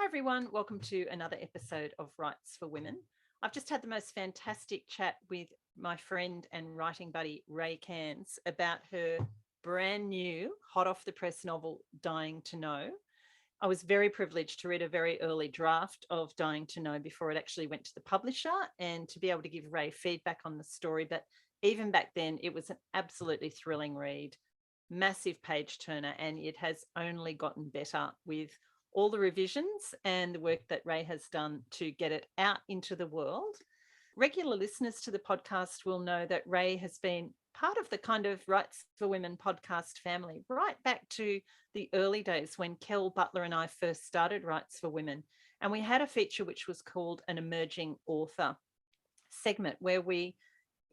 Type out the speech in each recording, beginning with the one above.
everyone, welcome to another episode of Writes for Women. I've just had the most fantastic chat with my friend and writing buddy Rae Cairns about her brand new hot off the press novel Dying to Know. I was very privileged to read a very early draft of Dying to Know before it actually went to the publisher and to be able to give Rae feedback on the story. But even back then, it was an absolutely thrilling read, massive page turner, and it has only gotten better with all the revisions and the work that Rae has done to get it out into the world. Regular listeners to the podcast will know that Rae has been part of the kind of Writes for Women podcast family right back to the early days when Kel Butler and I first started Writes for Women. And we had a feature which was called an Emerging Author segment where we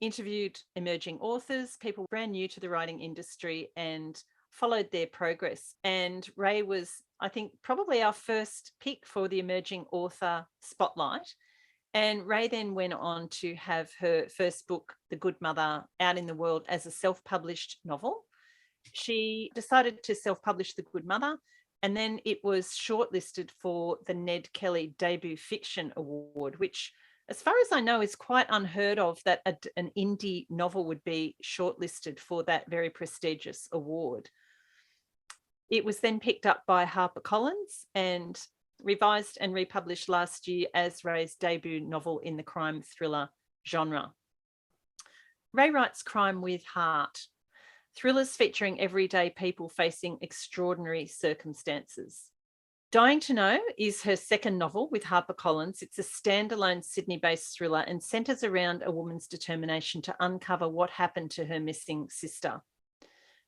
interviewed emerging authors, people brand new to the writing industry, and followed their progress. And Rae was, I think, probably our first pick for the Emerging Author Spotlight. And Rae then went on to have her first book, The Good Mother, out in the world as a self-published novel. She decided to self-publish The Good Mother, and then it was shortlisted for the Ned Kelly Debut Fiction Award, which, as far as I know, is quite unheard of that an indie novel would be shortlisted for that very prestigious award. It was then picked up by Harper Collins and revised and republished last year as Rae's debut novel in the crime thriller genre. Rae writes crime with heart, thrillers featuring everyday people facing extraordinary circumstances. Dying to Know is her second novel with Harper Collins. It's a standalone Sydney-based thriller and centres around a woman's determination to uncover what happened to her missing sister.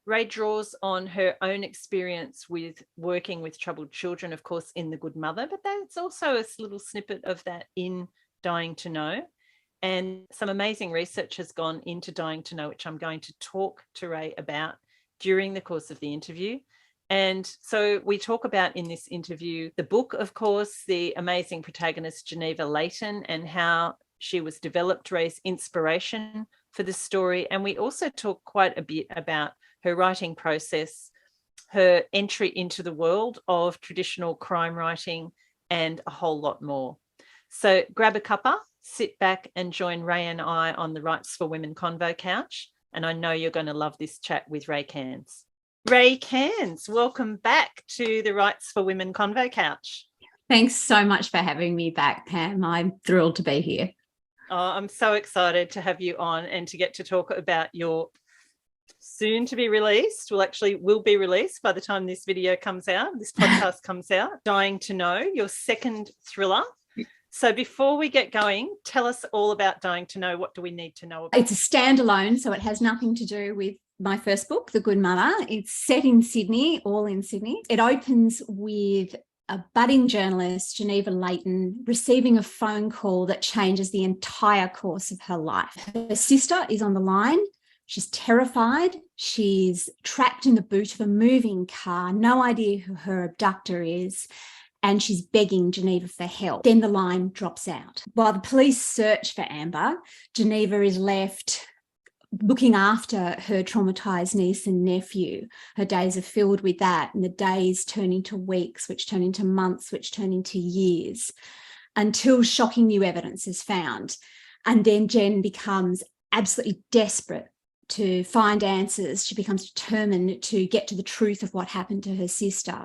Rae draws on her own experience with working with troubled children, of course, in The Good Mother, but there's also a little snippet of that in Dying to Know. And some amazing research has gone into Dying to Know, which I'm going to talk to Rae about during the course of the interview. And so we talk about in this interview the book, of course, the amazing protagonist Geneva Leighton and how she was developed, Rae's inspiration for the story. And we also talk quite a bit about her writing process, her entry into the world of traditional crime writing, and a whole lot more. So grab a cuppa, sit back and join Rae and I on the Writes for Women Convo couch. And I know you're going to love this chat with Rae Cairns. Rae Cairns, welcome back to the Writes for Women Convo couch. Thanks so much for having me back, Pam. I'm thrilled to be here. Oh, I'm so excited to have you on and to get to talk about your soon to be released, will be released by the time this video comes out, this podcast comes out, Dying to Know, your second thriller. So before we get going, tell us all about Dying to Know. What do we need to know about? It's a standalone, so it has nothing to do with my first book, The Good Mother. It's set in Sydney, all in Sydney. It opens with a budding journalist, Geneva Leighton, receiving a phone call that changes the entire course of her life. Her sister is on the line. She's terrified. She's trapped in the boot of a moving car, no idea who her abductor is, and she's begging Geneva for help. Then the line drops out. While the police search for Amber, Geneva is left looking after her traumatized niece and nephew. Her days are filled with that, and the days turn into weeks, which turn into months, which turn into years, until shocking new evidence is found. And then Jen becomes absolutely desperate to find answers. She becomes determined to get to the truth of what happened to her sister.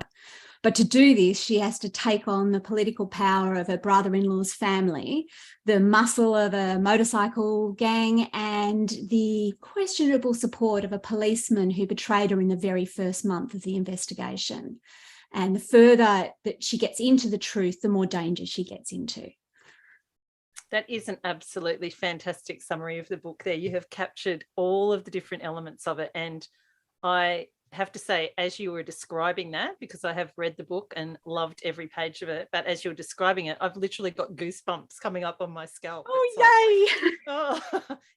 But to do this, she has to take on the political power of her brother-in-law's family, the muscle of a motorcycle gang, and the questionable support of a policeman who betrayed her in the very first month of the investigation. And the further that she gets into the truth, the more danger she gets into. That is an absolutely fantastic summary of the book there. You have captured all of the different elements of it. And I have to say, as you were describing that, because I have read the book and loved every page of it, but as you're describing it, I've literally got goosebumps coming up on my scalp.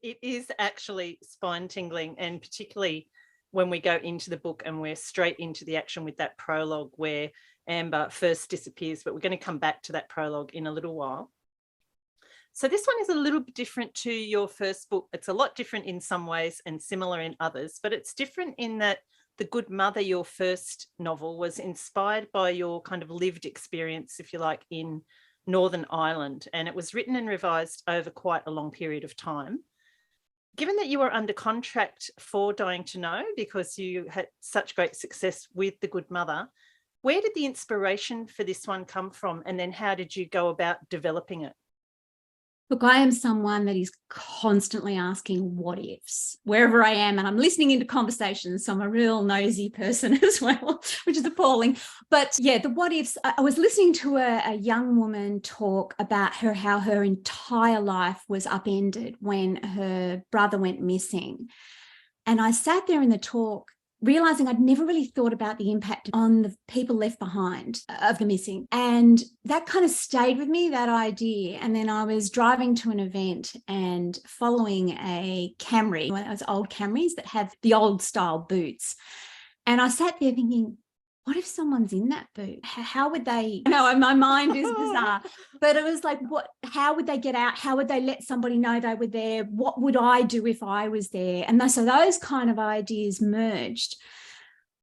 It is actually spine tingling, and particularly when we go into the book and we're straight into the action with that prologue where Amber first disappears, but we're going to come back to that prologue in a little while. So this one is a little bit different to your first book. It's a lot different in some ways and similar in others, but it's different in that The Good Mother, your first novel, was inspired by your kind of lived experience, if you like, in Northern Ireland, and it was written and revised over quite a long period of time. Given that you were under contract for Dying to Know because you had such great success with The Good Mother, where did the inspiration for this one come from? And then how did you go about developing it? Look, I am someone that is constantly asking what ifs wherever I am, and I'm listening into conversations. So I'm a real nosy person as well, which is appalling. But yeah, the what ifs. I was listening to a young woman talk about how her entire life was upended when her brother went missing. And I sat there in the talk realizing I'd never really thought about the impact on the people left behind of the missing. And that kind of stayed with me, that idea. And then I was driving to an event and following a Camry, one of those old Camrys that have the old style boots. And I sat there thinking, what if someone's in that boot? How would they, my mind is bizarre, but it was like, how would they get out? How would they let somebody know they were there? What would I do if I was there? And so those kind of ideas merged.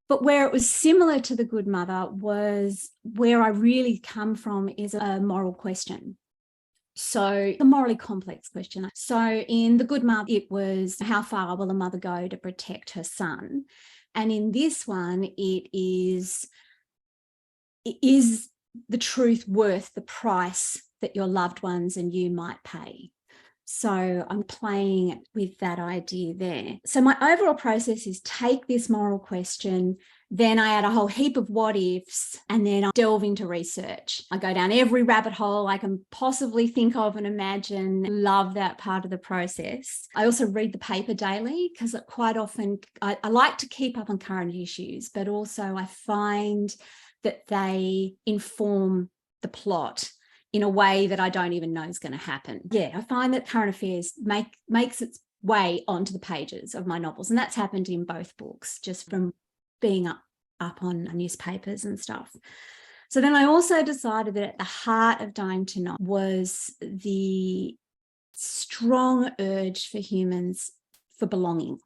But where it was similar to The Good Mother was where I really come from is a moral question. So a morally complex question. So in The Good Mother, it was how far will a mother go to protect her son? And in this one, it is the truth worth the price that your loved ones and you might pay? So I'm playing with that idea there. So my overall process is take this moral question, then I add a whole heap of what ifs, and then I delve into research. I go down every rabbit hole I can possibly think of and imagine. Love that part of the process. I also read the paper daily because quite often I like to keep up on current issues, but also I find that they inform the plot in a way that I don't even know is going to happen. Yeah, I find that current affairs makes its way onto the pages of my novels. And that's happened in both books, just from being up on newspapers and stuff. So then I also decided that at the heart of Dying to Know was the strong urge for humans for belonging.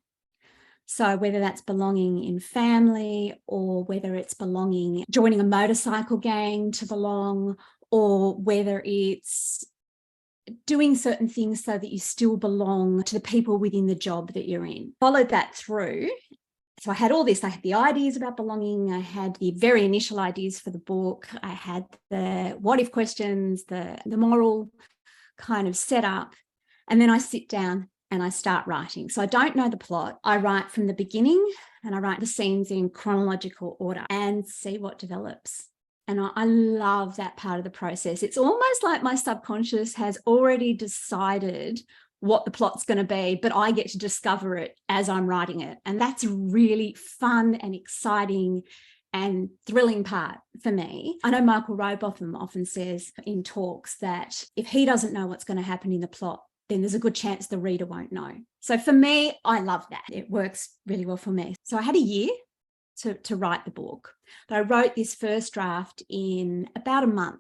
So whether that's belonging in family or whether it's belonging, joining a motorcycle gang to belong, or whether it's doing certain things so that you still belong to the people within the job that you're in. Followed that through. So I had all this. I had the ideas about belonging. I had the very initial ideas for the book. I had the what if questions, the moral kind of setup. And then I sit down and I start writing. So I don't know the plot. I write from the beginning and I write the scenes in chronological order and see what develops. And I love that part of the process. It's almost like my subconscious has already decided what the plot's going to be, but I get to discover it as I'm writing it. And that's a really fun and exciting and thrilling part for me. I know Michael Robotham often says in talks that if he doesn't know what's going to happen in the plot, then there's a good chance the reader won't know. So for me, I love that. It works really well for me. So I had a year to write the book, but I wrote this first draft in about a month.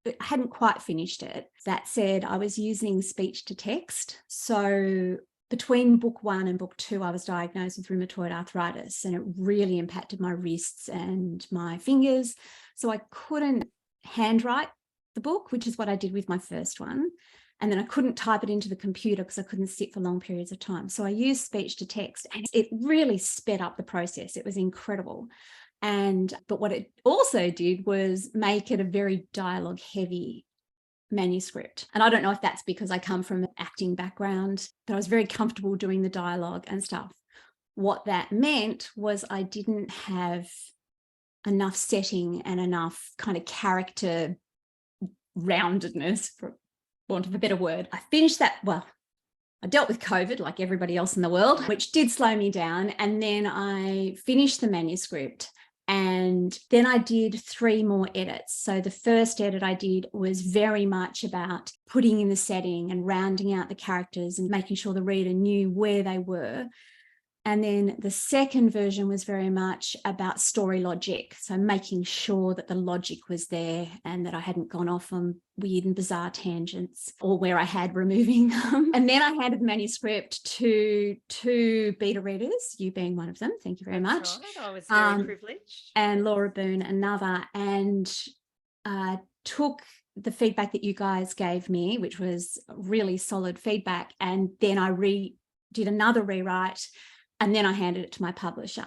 I hadn't quite finished it. That said, I was using speech to text. So between book 1 and book 2, I was diagnosed with rheumatoid arthritis, and it really impacted my wrists and my fingers. So I couldn't handwrite the book, which is what I did with my first one. And then I couldn't type it into the computer because I couldn't sit for long periods of time. So I used speech to text, and it really sped up the process. It was incredible. But what it also did was make it a very dialogue heavy manuscript. And I don't know if that's because I come from an acting background, but I was very comfortable doing the dialogue and stuff. What that meant was I didn't have enough setting and enough kind of character roundedness, for want of a better word. I finished that. Well, I dealt with COVID like everybody else in the world, which did slow me down. And then I finished the manuscript. And then I did 3 more edits. So the first edit I did was very much about putting in the setting and rounding out the characters and making sure the reader knew where they were. And then the second version was very much about story logic. So making sure that the logic was there and that I hadn't gone off on weird and bizarre tangents, or where I had removing them. And then I handed the manuscript to two beta readers, you being one of them. Thank you very much. Right. I was very privileged. And Laura Boone, another, and took the feedback that you guys gave me, which was really solid feedback. And then I did another rewrite, and then I handed it to my publisher.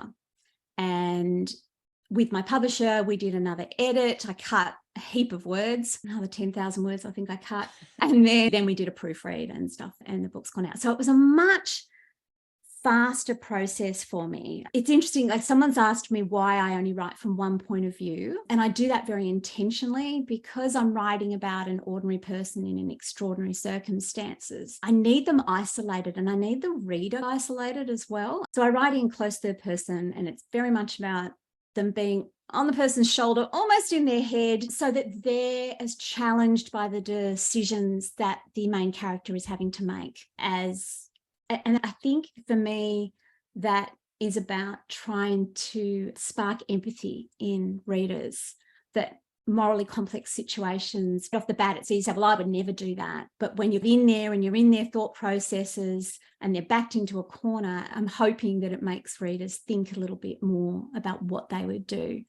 And with my publisher, we did another edit. I cut a heap of words, another 10,000 words I think I cut. And then we did a proofread and stuff, and the book's gone out. So it was a much faster process for me. It's interesting, like someone's asked me why I only write from one point of view, and I do that very intentionally because I'm writing about an ordinary person in extraordinary circumstances. I need them isolated, and I need the reader isolated as well. So I write in close third person, and it's very much about them being on the person's shoulder, almost in their head, so that they're as challenged by the decisions that the main character is having to make and I think for me, that is about trying to spark empathy in readers, that morally complex situations, off the bat, it's easy to say, well, I would never do that. But when you're in there and you're in their thought processes and they're backed into a corner, I'm hoping that it makes readers think a little bit more about what they would do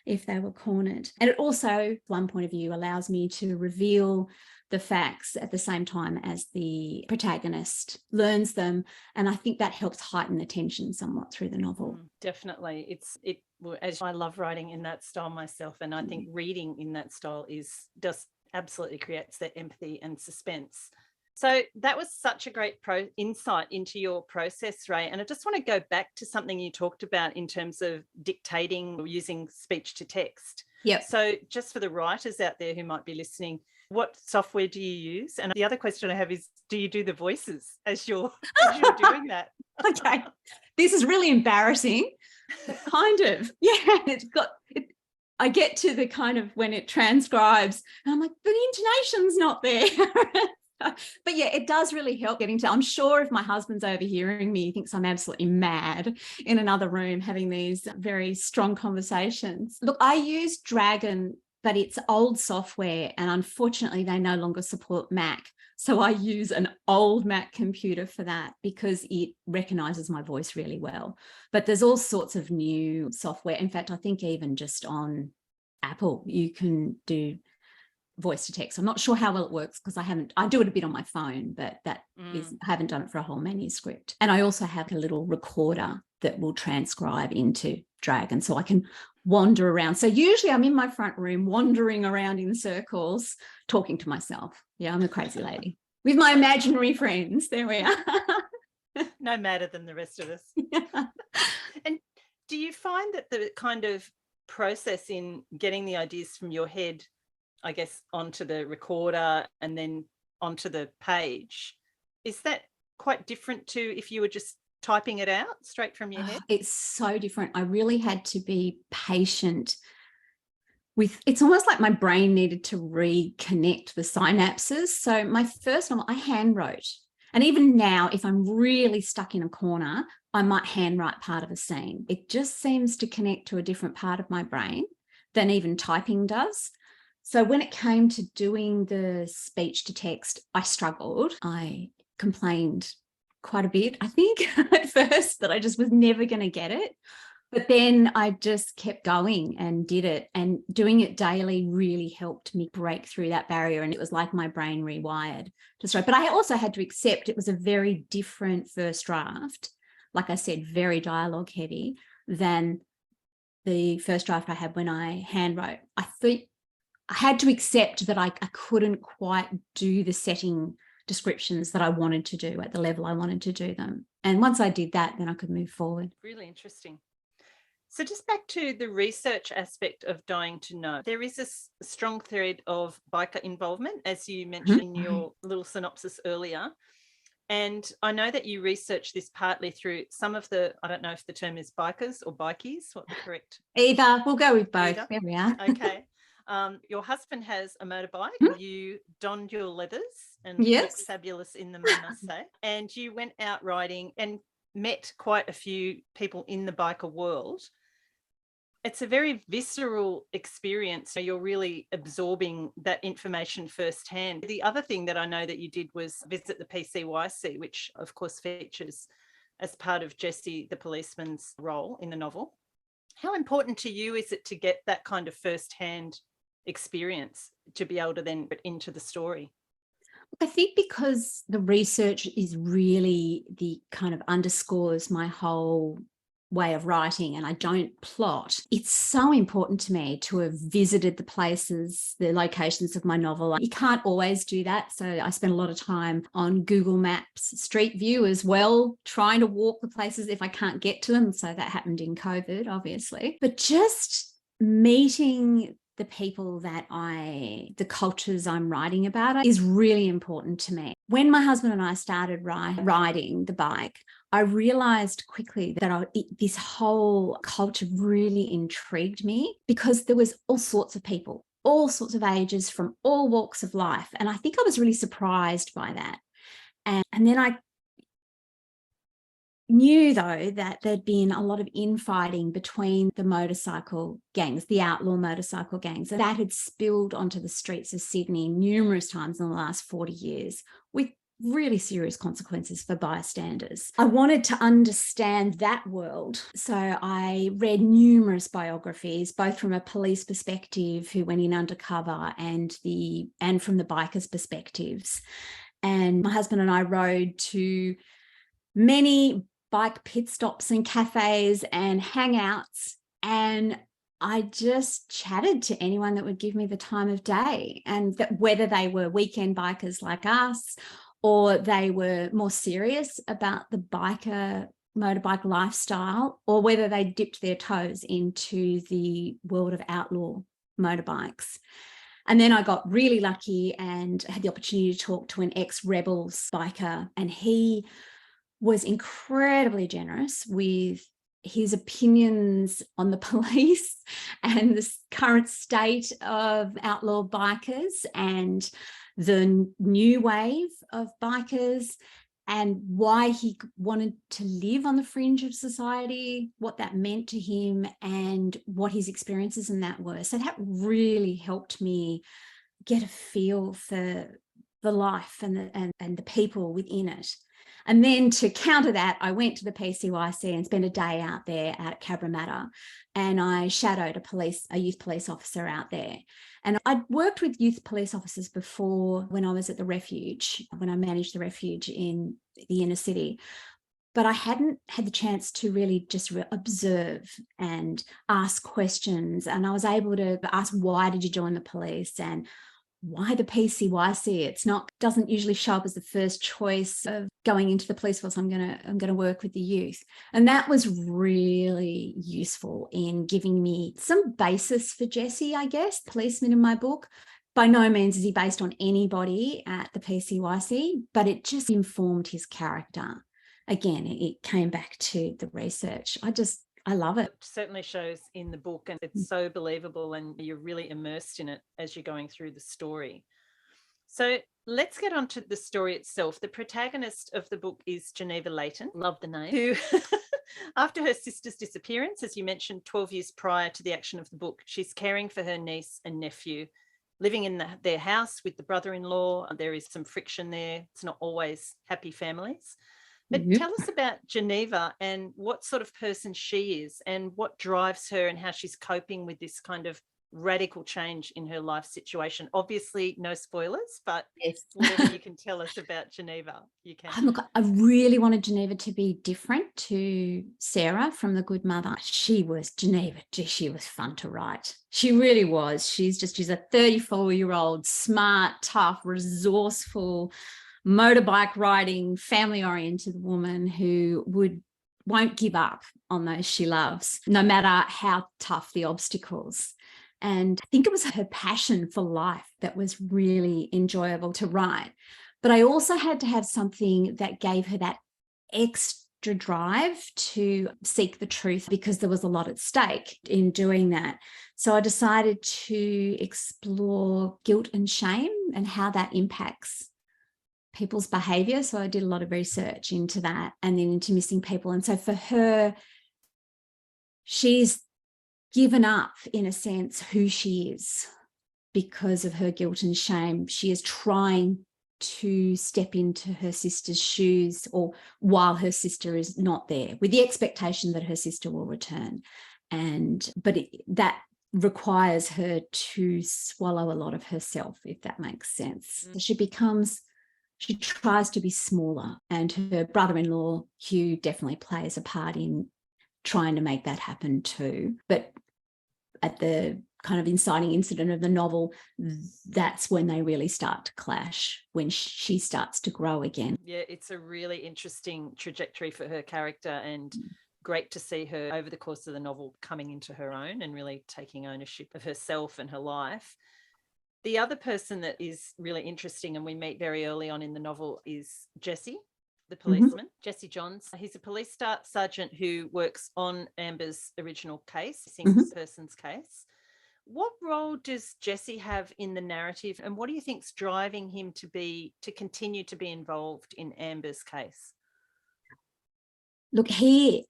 if they were cornered. And it also, one point of view, allows me to reveal the facts at the same time as the protagonist learns them. And I think that helps heighten the tension somewhat through the novel. Definitely. As I love writing in that style myself, and I think reading in that style just absolutely creates that empathy and suspense. So that was such a great insight into your process, Rae. And I just want to go back to something you talked about in terms of dictating or using speech to text. Yep. So just for the writers out there who might be listening, what software do you use? And the other question I have is, do you do the voices as you're doing that? Okay. This is really embarrassing. Kind of. Yeah. I get to the kind of when it transcribes and I'm like, the intonation's not there. But yeah, it does really help getting to, I'm sure if my husband's overhearing me, he thinks I'm absolutely mad in another room having these very strong conversations. Look, I use Dragon, but it's old software, and unfortunately they no longer support Mac. So I use an old Mac computer for that because it recognizes my voice really well. But there's all sorts of new software. In fact, I think even just on Apple, you can do voice to text. I'm not sure how well it works because I do it a bit on my phone, but I haven't done it for a whole manuscript. And I also have a little recorder that will transcribe into Dragon, so I can wander around. So usually I'm in my front room wandering around in circles talking to myself. Yeah, I'm a crazy lady with my imaginary friends. There we are. No madder than the rest of us. Yeah. And do you find that the kind of process in getting the ideas from your head, I guess, onto the recorder and then onto the page, is that quite different to if you were just typing it out straight from your head? It's so different. I really had to be patient with, it's almost like my brain needed to reconnect the synapses. So my first novel, I hand wrote. And even now, if I'm really stuck in a corner, I might handwrite part of a scene. It just seems to connect to a different part of my brain than even typing does. So when it came to doing the speech to text, I struggled. I complained quite a bit, I think, at first, that I just was never going to get it. But then I just kept going and did it, and doing it daily really helped me break through that barrier. And it was like my brain rewired to start. But I also had to accept it was a very different first draft. Like I said, very dialogue heavy than the first draft I had when I handwrote. I think I had to accept that I couldn't quite do the setting descriptions that I wanted to do at the level I wanted to do them. And once I did that, then I could move forward. Really interesting. So just back to the research aspect of Dying to Know, there is a strong thread of biker involvement, as you mentioned in your little synopsis earlier. And I know that you researched this partly through some of the, I don't know if the term is bikers or bikies, what the correct? Either. We'll go with both. Either. There we are. Okay. Your husband has a motorbike. You donned your leathers and yes, looked fabulous in them, I must say. And you went out riding, and met quite a few people in the biker world, it's a very visceral experience. So you're really absorbing that information firsthand. The other thing that I know that you did was visit the PCYC, which of course features as part of Jesse the policeman's role in the novel. How important to you is it to get that kind of firsthand experience to be able to then put into the story? I think because the research is really the kind of underscores my whole way of writing and I don't plot, it's so important to me to have visited the places, the locations of my novel. You can't always do that. So I spend a lot of time on Google Maps, Street View as well, trying to walk the places if I can't get to them. So that happened in COVID, obviously. But just meeting the people the cultures I'm writing about is really important to me. When my husband and I started riding the bike, I realized quickly that this whole culture really intrigued me because there was all sorts of people, all sorts of ages from all walks of life. And I think I was really surprised by that. And then I knew, though, that there'd been a lot of infighting between the motorcycle gangs, the outlaw motorcycle gangs, and that had spilled onto the streets of Sydney numerous times in the last 40 years with really serious consequences for bystanders. I wanted to understand that world. So I read numerous biographies, both from a police perspective who went in undercover and from the bikers' perspectives. And my husband and I rode to many bike pit stops and cafes and hangouts, and I just chatted to anyone that would give me the time of day, and that whether they were weekend bikers like us or they were more serious about the motorbike lifestyle, or whether they dipped their toes into the world of outlaw motorbikes. And then I got really lucky and had the opportunity to talk to an ex-Rebels biker, and he was incredibly generous with his opinions on the police and the current state of outlaw bikers and the new wave of bikers, and why he wanted to live on the fringe of society, what that meant to him, and what his experiences in that were. So that really helped me get a feel for the life and the people within it. And then to counter that, I went to the PCYC and spent a day out there out at Cabramatta, and I shadowed a youth police officer out there. And I'd worked with youth police officers before when I was at the refuge, when I managed the refuge in the inner city. But I hadn't had the chance to really just observe and ask questions. And I was able to ask, why did you join the police? And why the PCYC? Doesn't usually show up as the first choice of going into the police force. I'm gonna work with the youth. And that was really useful in giving me some basis for Jesse, I guess, policeman in my book. By no means is he based on anybody at the PCYC, but it just informed his character. Again, it came back to the research. I love it. It certainly shows in the book, and it's so believable, and you're really immersed in it as you're going through the story. So let's get on to the story itself. The protagonist of the book is Geneva Leighton, love the name, who, after her sister's disappearance, as you mentioned, 12 years prior to the action of the book, she's caring for her niece and nephew, living in their house with the brother-in-law. There is some friction there. It's not always happy families. But tell us about Geneva and what sort of person she is and what drives her and how she's coping with this kind of radical change in her life situation. Obviously, no spoilers, but yes, whatever you can tell us about Geneva, you can. Look, I really wanted Geneva to be different to Sarah from The Good Mother. She was fun to write. She really was. She's a 34-year-old, smart, tough, resourceful, motorbike riding, family-oriented woman who won't give up on those she loves, no matter how tough the obstacles. And I think it was her passion for life that was really enjoyable to write. But I also had to have something that gave her that extra drive to seek the truth, because there was a lot at stake in doing that. So I decided to explore guilt and shame and how that impacts people's behavior. So I did a lot of research into that and then into missing people. And so for her, she's given up, in a sense, who she is because of her guilt and shame. She is trying to step into her sister's shoes, or while her sister is not there, with the expectation that her sister will return. But that requires her to swallow a lot of herself, if that makes sense. So she tries to be smaller, and her brother-in-law, Hugh, definitely plays a part in trying to make that happen too. But at the kind of inciting incident of the novel, that's when they really start to clash, when she starts to grow again. Yeah, it's a really interesting trajectory for her character, and great to see her over the course of the novel coming into her own and really taking ownership of herself and her life. The other person that is really interesting, and we meet very early on in the novel, is Jesse, the policeman, Jesse Johns. He's a police sergeant who works on Amber's original case, missing persons case. What role does Jesse have in the narrative, and what do you think's driving him to continue to be involved in Amber's case? Look, he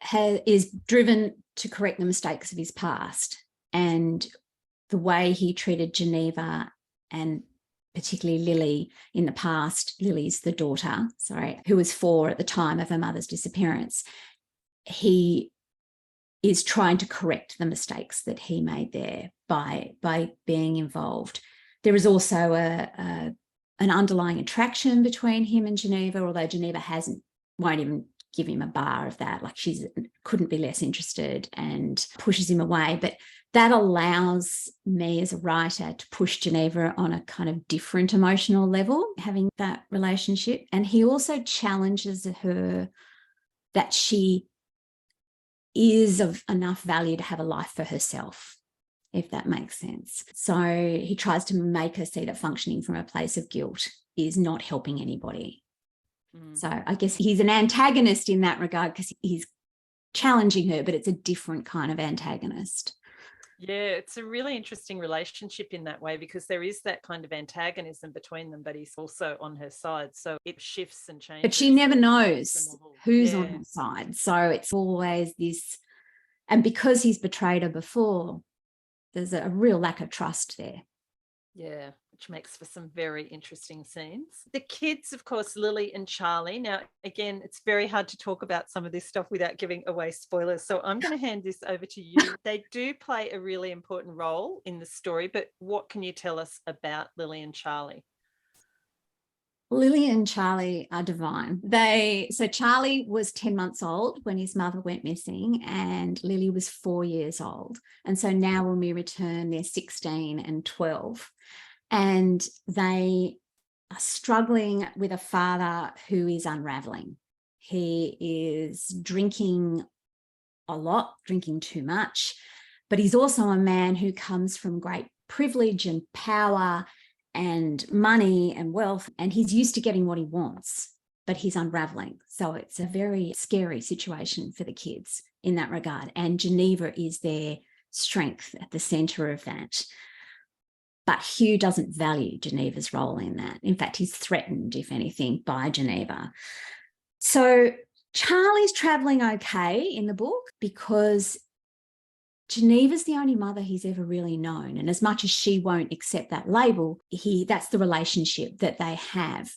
is driven to correct the mistakes of his past, and the way he treated Geneva and particularly Lily in the past. Lily's the daughter, who was 4 at the time of her mother's disappearance. He is trying to correct the mistakes that he made there by being involved. There is also an underlying attraction between him and Geneva, although Geneva won't even give him a bar of that. Like, she couldn't be less interested and pushes him away. But that allows me as a writer to push Geneva on a kind of different emotional level, having that relationship. And he also challenges her that she is of enough value to have a life for herself, if that makes sense. So he tries to make her see that functioning from a place of guilt is not helping anybody. So I guess he's an antagonist in that regard, because he's challenging her, but it's a different kind of antagonist. Yeah, it's a really interesting relationship in that way, because there is that kind of antagonism between them, but he's also on her side. So it shifts and changes. But she never knows who's on her side. So it's always this. And because he's betrayed her before, there's a real lack of trust there. Yeah, which makes for some very interesting scenes. The kids, of course, Lily and Charlie. Now, again, it's very hard to talk about some of this stuff without giving away spoilers. So I'm going to hand this over to you. They do play a really important role in the story, but what can you tell us about Lily and Charlie? Lily and Charlie are divine. So Charlie was 10 months old when his mother went missing, and Lily was 4 years old. And so now when we return, they're 16 and 12. And they are struggling with a father who is unraveling. He is drinking a lot, drinking too much, but he's also a man who comes from great privilege and power and money and wealth, and he's used to getting what he wants, but he's unraveling. So it's a very scary situation for the kids in that regard. And Geneva is their strength at the center of that. But Hugh doesn't value Geneva's role in that. In fact, he's threatened, if anything, by Geneva. So Charlie's traveling okay in the book because Geneva's the only mother he's ever really known. And as much as she won't accept that label, that's the relationship that they have.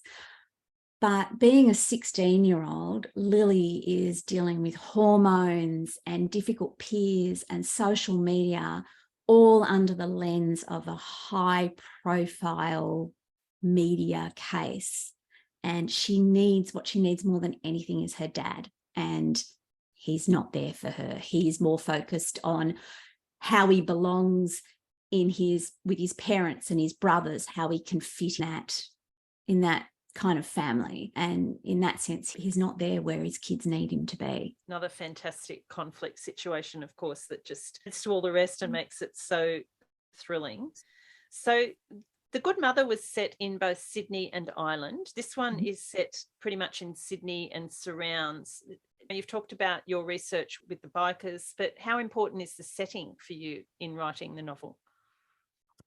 But being a 16-year-old, Lily is dealing with hormones and difficult peers and social media, all under the lens of a high-profile media case. And what she needs more than anything is her dad. And he's not there for her. He's more focused on how he belongs with his parents and his brothers, how he can fit in that kind of family. And in that sense, he's not there where his kids need him to be. Another fantastic conflict situation, of course, that just adds to all the rest and makes it so thrilling. So The Good Mother was set in both Sydney and Ireland. This one is set pretty much in Sydney and surrounds. You've talked about your research with the bikers, but how important is the setting for you in writing the novel?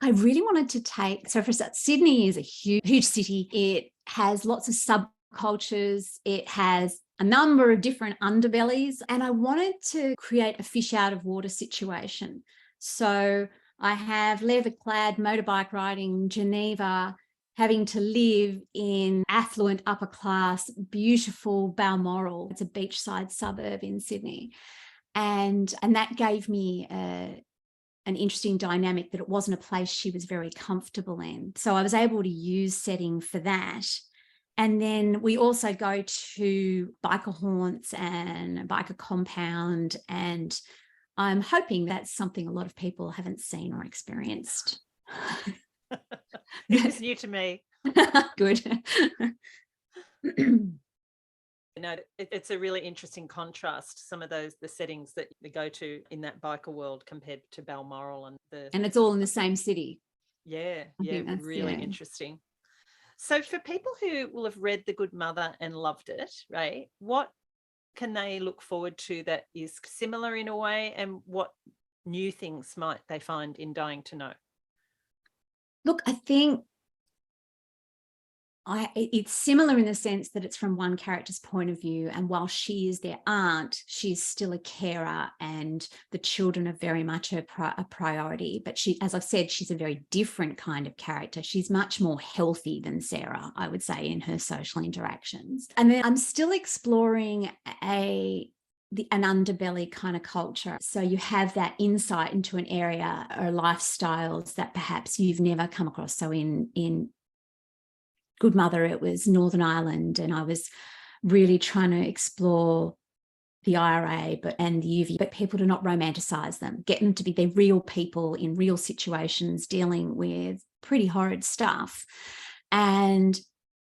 I really wanted to so for Sydney is a huge city. It has lots of subcultures. It has a number of different underbellies, and I wanted to create a fish out of water situation. So I have leather-clad motorbike riding Geneva, having to live in affluent, upper class, beautiful Balmoral. It's a beachside suburb in Sydney. And that gave me an interesting dynamic, that it wasn't a place she was very comfortable in. So I was able to use setting for that. And then we also go to biker haunts and a biker compound, and I'm hoping that's something a lot of people haven't seen or experienced. It was new to me. Good. It's a really interesting contrast, some of the settings that they go to in that biker world compared to Balmoral and it's all in the same city. Yeah, really interesting. So for people who will have read The Good Mother and loved it, Rae, what can they look forward to that is similar in a way, and what new things might they find in Dying to Know? Look, I think it's similar in the sense that it's from one character's point of view, and while she is their aunt, she's still a carer, and the children are very much a priority. But she, as I've said, she's a very different kind of character. She's much more healthy than Sarah, I would say, in her social interactions. And then I'm still exploring an underbelly kind of culture. So you have that insight into an area or lifestyles that perhaps you've never come across. So in Good Mother, it was Northern Ireland, and I was really trying to explore the IRA and the UV, but people to not romanticize them, get them to be their real people in real situations dealing with pretty horrid stuff. And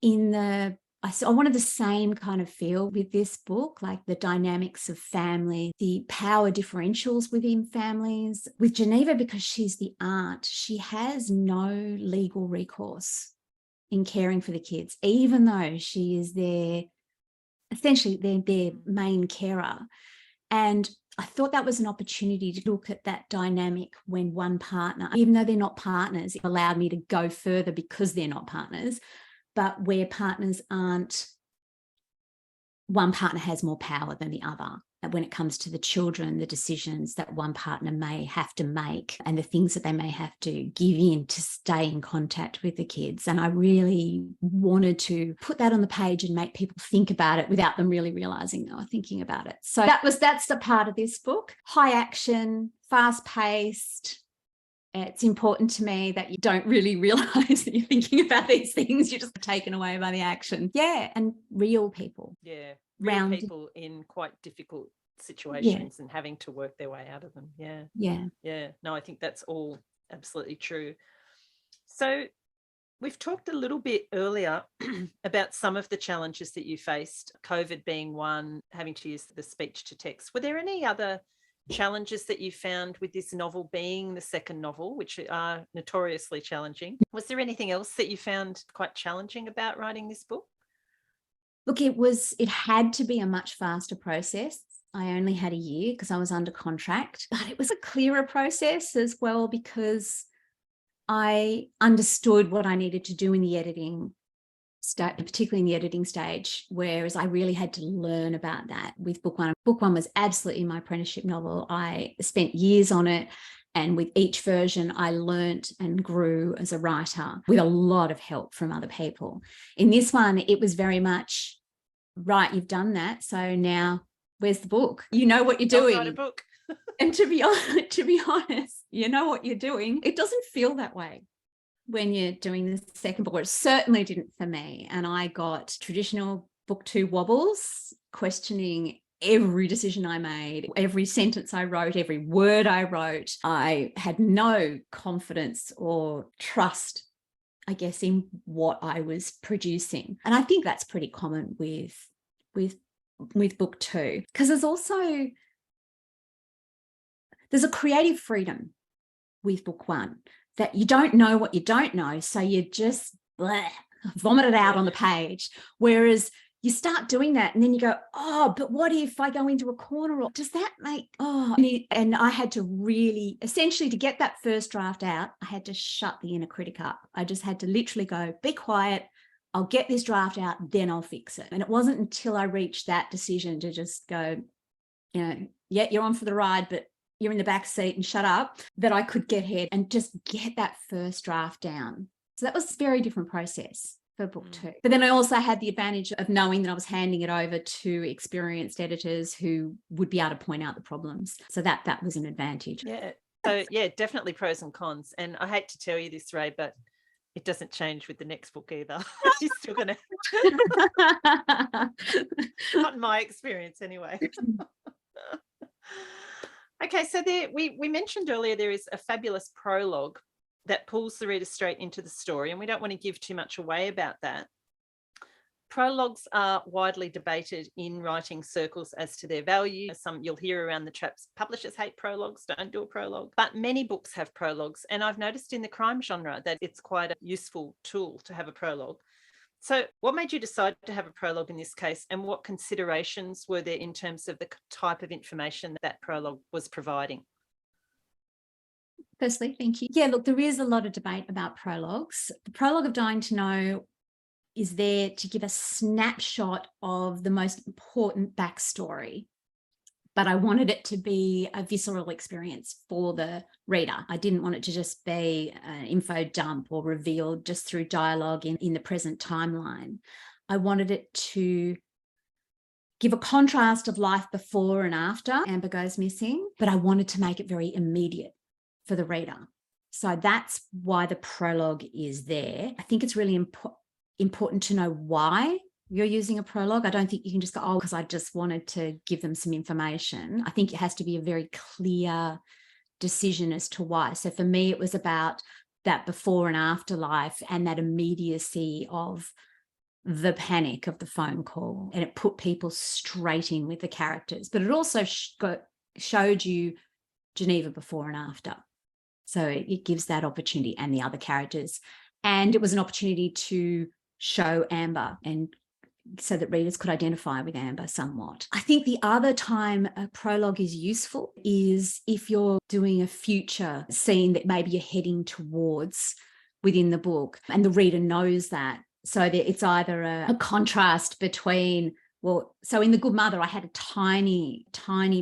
I wanted the same kind of feel with this book, like the dynamics of family, the power differentials within families. With Geneva, because she's the aunt, she has no legal recourse in caring for the kids, even though she is essentially their main carer. And I thought that was an opportunity to look at that dynamic when one partner, even though they're not partners, it allowed me to go further because they're not partners, but where partners aren't, one partner has more power than the other. When it comes to the children, the decisions that one partner may have to make and the things that they may have to give in to stay in contact with the kids. And I really wanted to put that on the page and make people think about it without them really realizing they were thinking about it. So that's the part of this book. High action, fast paced. It's important to me that you don't really realize that you're thinking about these things. You're just taken away by the action. Yeah. And real people. Yeah. Real people in quite difficult situations and having to work their way out of them. Yeah. No, I think that's all absolutely true. So we've talked a little bit earlier about some of the challenges that you faced, COVID being one, having to use the speech to text. Were there any other challenges that you found with this novel being the second novel, which are notoriously challenging? Was there anything else that you found quite challenging about writing this book? Look, it had to be a much faster process. I only had a year because I was under contract, but it was a clearer process as well because I understood what I needed to do in the editing stage, particularly in the editing stage, whereas I really had to learn about that with book one. Book one was absolutely my apprenticeship novel. I spent years on it. And with each version, I learnt and grew as a writer with a lot of help from other people. In this one, it was very much, right, you've done that. So now where's the book? You know what you're doing. Write a book. And to be honest, you know what you're doing. It doesn't feel that way when you're doing the second book. It certainly didn't for me. And I got traditional book two wobbles, questioning every decision I made, every sentence I wrote, every word I wrote. I had no confidence or trust, I guess, in what I was producing. And I think that's pretty common with book two, because there's a creative freedom with book one that you don't know what you don't know. So you just vomit it out on the page. Whereas you start doing that and then you go, oh, but what if I go into a corner? Or does that make, and I had to really, essentially to get that first draft out, I had to shut the inner critic up. I just had to literally go, be quiet, I'll get this draft out, then I'll fix it. And it wasn't until I reached that decision to just go, yeah, you're on for the ride, but you're in the back seat and shut up, that I could get ahead and just get that first draft down. So that was a very different process for book 2. But then I also had the advantage of knowing that I was handing it over to experienced editors who would be able to point out the problems. So that was an advantage. Yeah. So yeah, definitely pros and cons. And I hate to tell you this, Rae, but it doesn't change with the next book either. You're still going to, not in my experience anyway. Okay, so we mentioned earlier there is a fabulous prologue that pulls the reader straight into the story, and we don't want to give too much away about that. Prologues are widely debated in writing circles as to their value. Some you'll hear around the traps, publishers hate prologues, don't do a prologue. But many books have prologues, and I've noticed in the crime genre that it's quite a useful tool to have a prologue. So what made you decide to have a prologue in this case, and what considerations were there in terms of the type of information that prologue was providing? Firstly, thank you. Yeah, look, there is a lot of debate about prologues. The prologue of Dying to Know is there to give a snapshot of the most important backstory, but I wanted it to be a visceral experience for the reader. I didn't want it to just be an info dump or revealed just through dialogue in the present timeline. I wanted it to give a contrast of life before and after Amber goes missing, but I wanted to make it very immediate for the reader. So that's why the prologue is there. I think it's really important to know why you're using a prologue. I don't think you can just go, because I just wanted to give them some information. I think it has to be a very clear decision as to why. So for me, it was about that before and after life and that immediacy of the panic of the phone call. And it put people straight in with the characters, but it also showed you Geneva before and after. So it gives that opportunity and the other characters. And it was an opportunity to show Amber, and so that readers could identify with Amber somewhat. I think the other time a prologue is useful is if you're doing a future scene that maybe you're heading towards within the book and the reader knows that. So that it's either a contrast between, so in The Good Mother, I had a tiny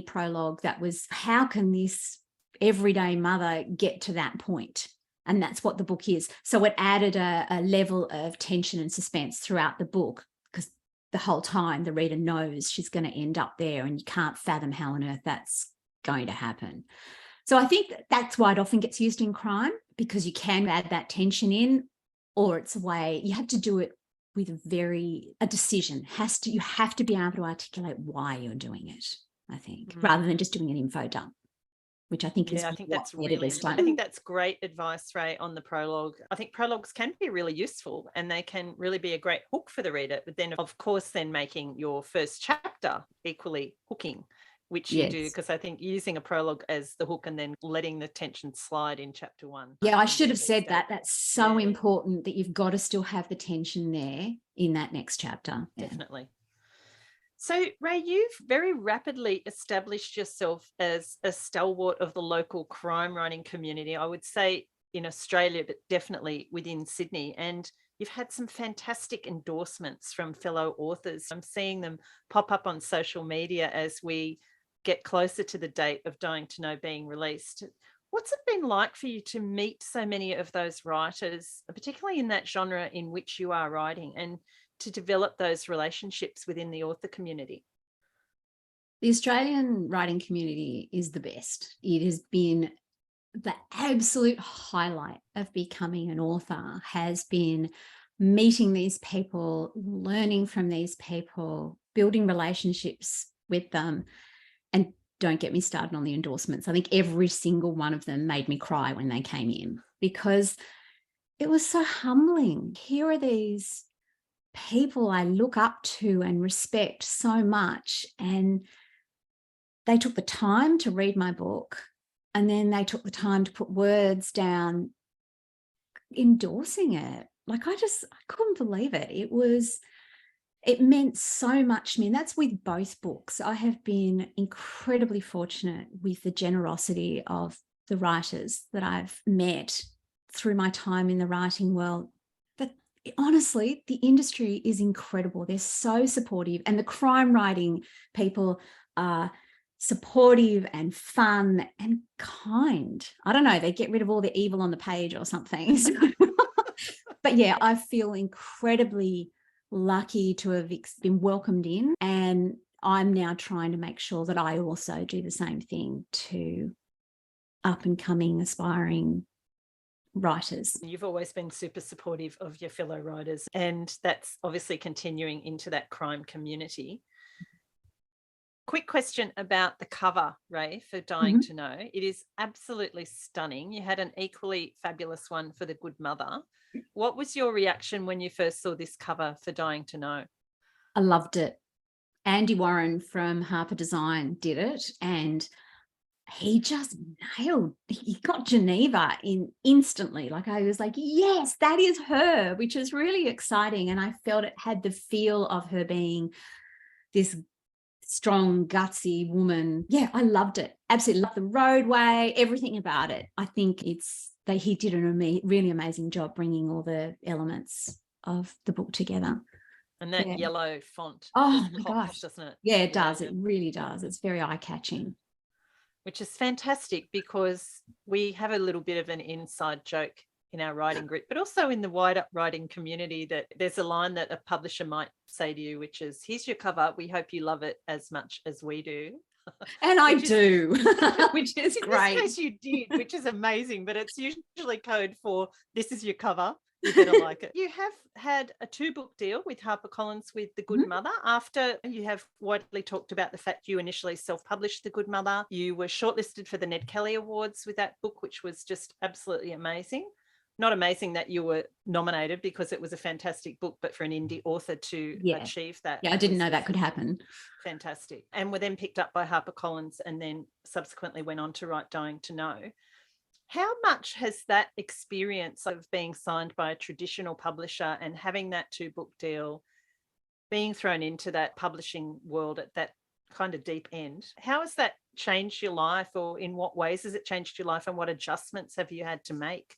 prologue that was, how can this everyday mother get to that point? And that's what the book is. So it added a level of tension and suspense throughout the book, because the whole time the reader knows she's going to end up there and you can't fathom how on earth that's going to happen. So I think that's why it often gets used in crime, because you can add that tension in, or it's a way you have to do it with a decision. You have to be able to articulate why you're doing it, I think, rather than just doing an info dump, which I think is I think that's great advice, Rae, on the prologue. I think prologues can be really useful and they can really be a great hook for the reader, but then of course then making your first chapter equally hooking, which you do, because I think using a prologue as the hook and then letting the tension slide in chapter 1. Yeah, I should have said that. That's so important, that you've got to still have the tension there in that next chapter. Definitely. So, Rae, you've very rapidly established yourself as a stalwart of the local crime writing community, I would say in Australia, but definitely within Sydney. And you've had some fantastic endorsements from fellow authors. I'm seeing them pop up on social media as we get closer to the date of Dying to Know being released. What's it been like for you to meet so many of those writers, particularly in that genre in which you are writing, and to develop those relationships within the author community? The Australian writing community is the best. It has been the absolute highlight of becoming an author, has been meeting these people, learning from these people, building relationships with them. And don't get me started on the endorsements. I think every single one of them made me cry when they came in, because it was so humbling. Here are these people I look up to and respect so much, and they took the time to read my book, and then they took the time to put words down endorsing it. Like, I couldn't believe it. It meant so much to me. And that's with both books. I have been incredibly fortunate with the generosity of the writers that I've met through my time in the writing world. But honestly, the industry is incredible. They're so supportive, and the crime writing people are supportive and fun and kind. I don't know, they get rid of all the evil on the page or something. But yeah, I feel incredibly lucky to have been welcomed in, and I'm now trying to make sure that I also do the same thing to up and coming, aspiring writers. You've always been super supportive of your fellow writers, and that's obviously continuing into that crime community. Quick question about the cover, Rae, for Dying to Know. It is absolutely stunning. You had an equally fabulous one for The Good Mother. What was your reaction when you first saw this cover for Dying to Know? I loved it. Andy Warren from Harper Design did it, and he just he got Geneva in instantly. Like, I was like, yes, that is her, which is really exciting. And I felt it had the feel of her being this strong, gutsy woman. Yeah, I loved it. Absolutely loved the roadway, everything about it. I think he did a really amazing job bringing all the elements of the book together. And that yellow font. Oh my pops, gosh, doesn't it? Yeah, it does. It really does. It's very eye-catching. Which is fantastic, because we have a little bit of an inside joke in our writing group, but also in the wider writing community, that there's a line that a publisher might say to you, which is, here's your cover. We hope you love it as much as we do. And I do, which is great. In this case you did, which is amazing, but it's usually code for, this is your cover. You better like it. You have had a 2-book deal with Harper Collins with The Good Mother. After you have widely talked about the fact you initially self-published The Good Mother, you were shortlisted for the Ned Kelly Awards with that book, which was just absolutely amazing. Not amazing that you were nominated, because it was a fantastic book, but for an indie author to achieve that. Yeah, I didn't know that could happen. Fantastic. And were then picked up by Harper Collins, and then subsequently went on to write Dying to Know. How much has that experience of being signed by a traditional publisher and having that 2-book deal, being thrown into that publishing world at that kind of deep end, how has that changed your life, or in what ways has it changed your life, and what adjustments have you had to make?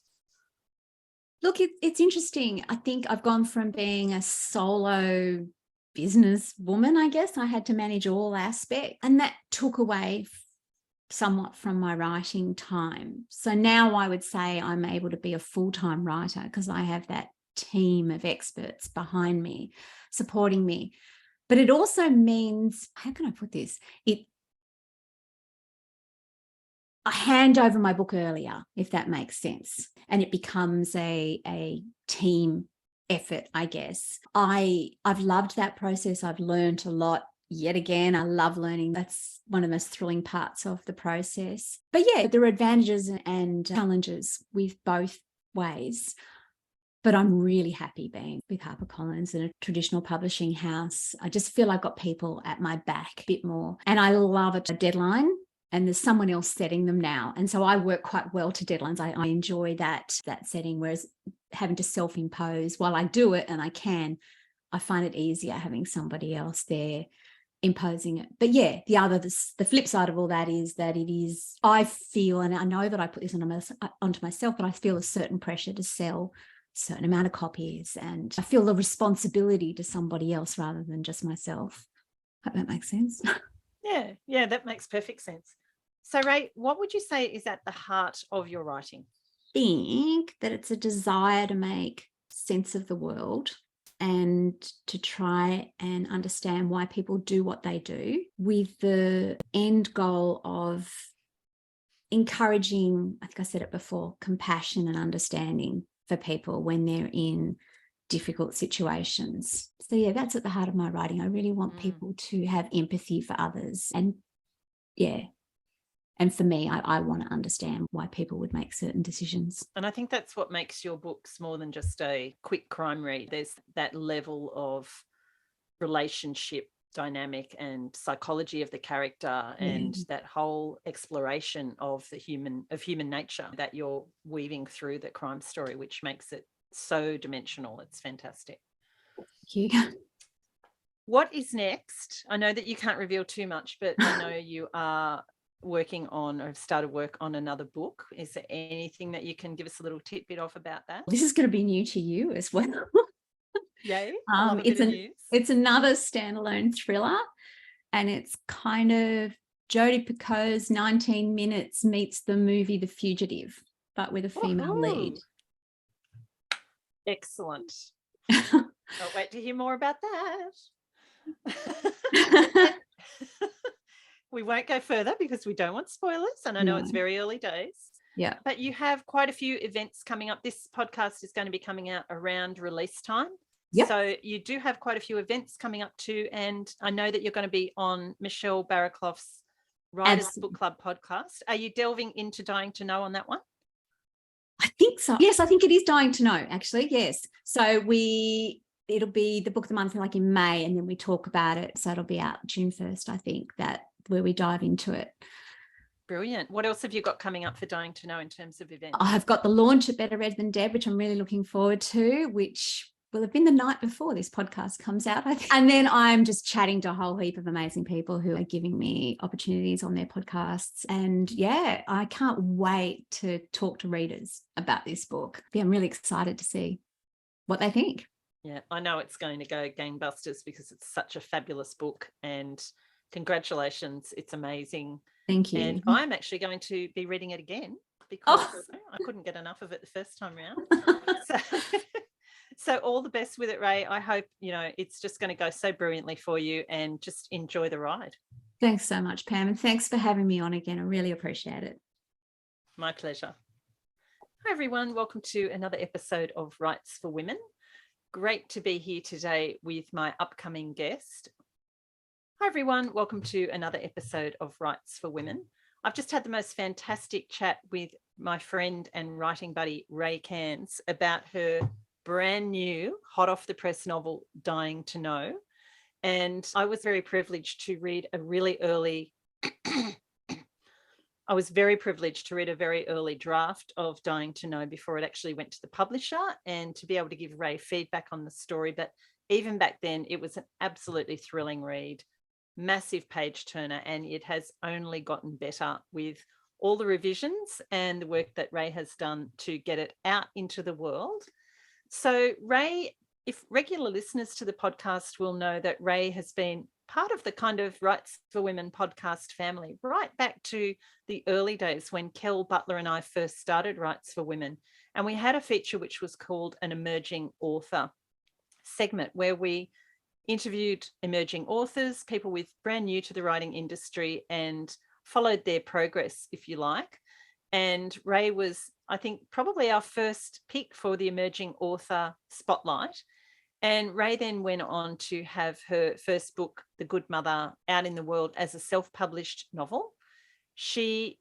Look, it's interesting. I think I've gone from being a solo business woman, I guess. I had to manage all aspects, and that took away somewhat from my writing time. So now I would say I'm able to be a full-time writer, because I have that team of experts behind me, supporting me. But it also means, how can I put this? I hand over my book earlier, if that makes sense. And it becomes a team effort, I guess. I've loved that process. I've learned a lot. Yet again, I love learning. That's one of the most thrilling parts of the process. But yeah, there are advantages and challenges with both ways. But I'm really happy being with HarperCollins and a traditional publishing house. I just feel I've got people at my back a bit more. And I love a deadline, and there's someone else setting them now. And so I work quite well to deadlines. I enjoy that setting, whereas having to self-impose, while I do it and I find it easier having somebody else there imposing it. But yeah, the flip side of all that is that I feel, and I know that I put this onto myself, but I feel a certain pressure to sell a certain amount of copies, and I feel the responsibility to somebody else rather than just myself. Hope that makes sense. Yeah, that makes perfect sense. So Rae, what would you say is at the heart of your writing? I think that it's a desire to make sense of the world and to try and understand why people do what they do, with the end goal of encouraging, I think I said it before, compassion and understanding for people when they're in difficult situations. So yeah, that's at the heart of my writing. I really want people to have empathy for others. And yeah, and for me, I want to understand why people would make certain decisions. And I think that's what makes your books more than just a quick crime read. There's that level of relationship dynamic and psychology of the character, and that whole exploration of human nature that you're weaving through the crime story, which makes it so dimensional. It's fantastic. Thank you. What is next? I know that you can't reveal too much, but I know you are working on, or have started work on, another book. Is there anything that you can give us a little tidbit of about that? This is going to be new to you as well. Yay. I love a bit of news. It's another standalone thriller, and it's kind of Jodie Picoult's 19 Minutes meets the movie The Fugitive, but with a female lead. Excellent. I'll wait to hear more about that. We won't go further because we don't want spoilers, and I know it's very early days. Yeah. But you have quite a few events coming up. This podcast is going to be coming out around release time. Yep. So you do have quite a few events coming up too. And I know that you're going to be on Michelle Barraclough's Writers Book Club podcast. Are you delving into Dying to Know on that one? I think so. Yes, I think it is Dying to Know, actually. Yes. So it'll be the book of the month like in May, and then we talk about it. So it'll be out June 1st, I think, where we dive into it. Brilliant. What else have you got coming up for Dying to Know in terms of events? I've got the launch at Better Read Than Dead, which I'm really looking forward to, which will have been the night before this podcast comes out, I think. And then I'm just chatting to a whole heap of amazing people who are giving me opportunities on their podcasts. And yeah, I can't wait to talk to readers about this book. Yeah, I'm really excited to see what they think. Yeah, I know it's going to go gangbusters because it's such a fabulous book, and congratulations. It's amazing. Thank you. And I'm actually going to be reading it again because I couldn't get enough of it the first time around. So all the best with it, Rae. I hope, it's just going to go so brilliantly for you, and just enjoy the ride. Thanks so much, Pam. And thanks for having me on again. I really appreciate it. My pleasure. Hi, everyone. Welcome to another episode of Writes for Women. Great to be here today with my upcoming guest. Hi, everyone. Welcome to another episode of Writes for Women. I've just had the most fantastic chat with my friend and writing buddy, Rae Cairns, about her brand new, hot off the press novel, Dying to Know. And I was very privileged to read a very early draft of Dying to Know before it actually went to the publisher, and to be able to give Rae feedback on the story. But even back then, it was an absolutely thrilling read. Massive page turner, and it has only gotten better with all the revisions and the work that Rae has done to get it out into the world. So Rae, if regular listeners to the podcast will know that Rae has been part of the kind of Writes for Women podcast family right back to the early days when Kel Butler and I first started Writes for Women. And we had a feature which was called an Emerging Author segment, where we interviewed emerging authors, people with brand new to the writing industry, and followed their progress, if you like. And Rae was, I think, probably our first pick for the Emerging Author Spotlight. And Rae then went on to have her first book, The Good Mother, out in the world as a self-published novel. She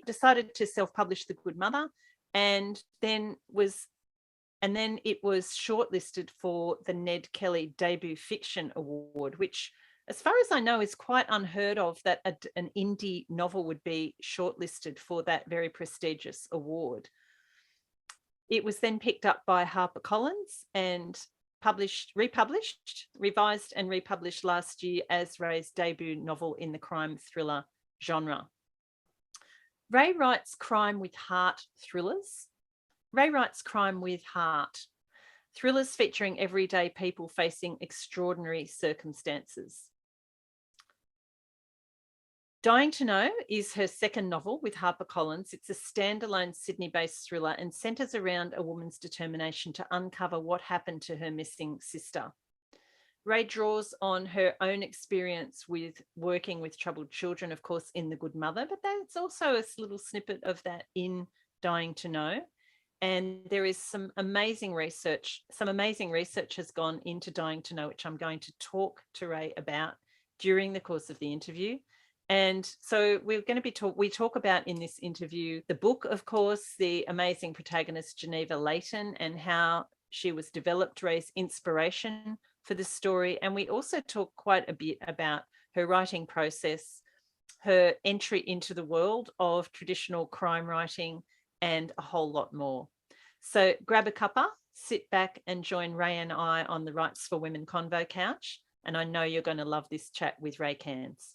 decided to self-publish The Good Mother, and then it was shortlisted for the Ned Kelly Debut Fiction Award, which, as far as I know, is quite unheard of, that an indie novel would be shortlisted for that very prestigious award. It was then picked up by Harper Collins and revised and republished last year as Rae's debut novel in the crime thriller genre. Rae writes crime with heart thrillers. Rae writes crime with heart. Thrillers featuring everyday people facing extraordinary circumstances. Dying to Know is her second novel with Harper Collins. It's a standalone Sydney-based thriller and centres around a woman's determination to uncover what happened to her missing sister. Rae draws on her own experience with working with troubled children, of course, in The Good Mother, but there's also a little snippet of that in Dying to Know. And there is some amazing research. Some amazing research has gone into Dying to Know, which I'm going to talk to Rae about during the course of the interview. And so we talk about in this interview the book, of course, the amazing protagonist Geneva Leighton, and how she was developed, Rae's inspiration for the story. And we also talk quite a bit about her writing process, her entry into the world of traditional crime writing, and a whole lot more. So grab a cuppa, sit back and join Rae and I on the Writes for Women Convo couch. And I know you're going to love this chat with Rae Cairns.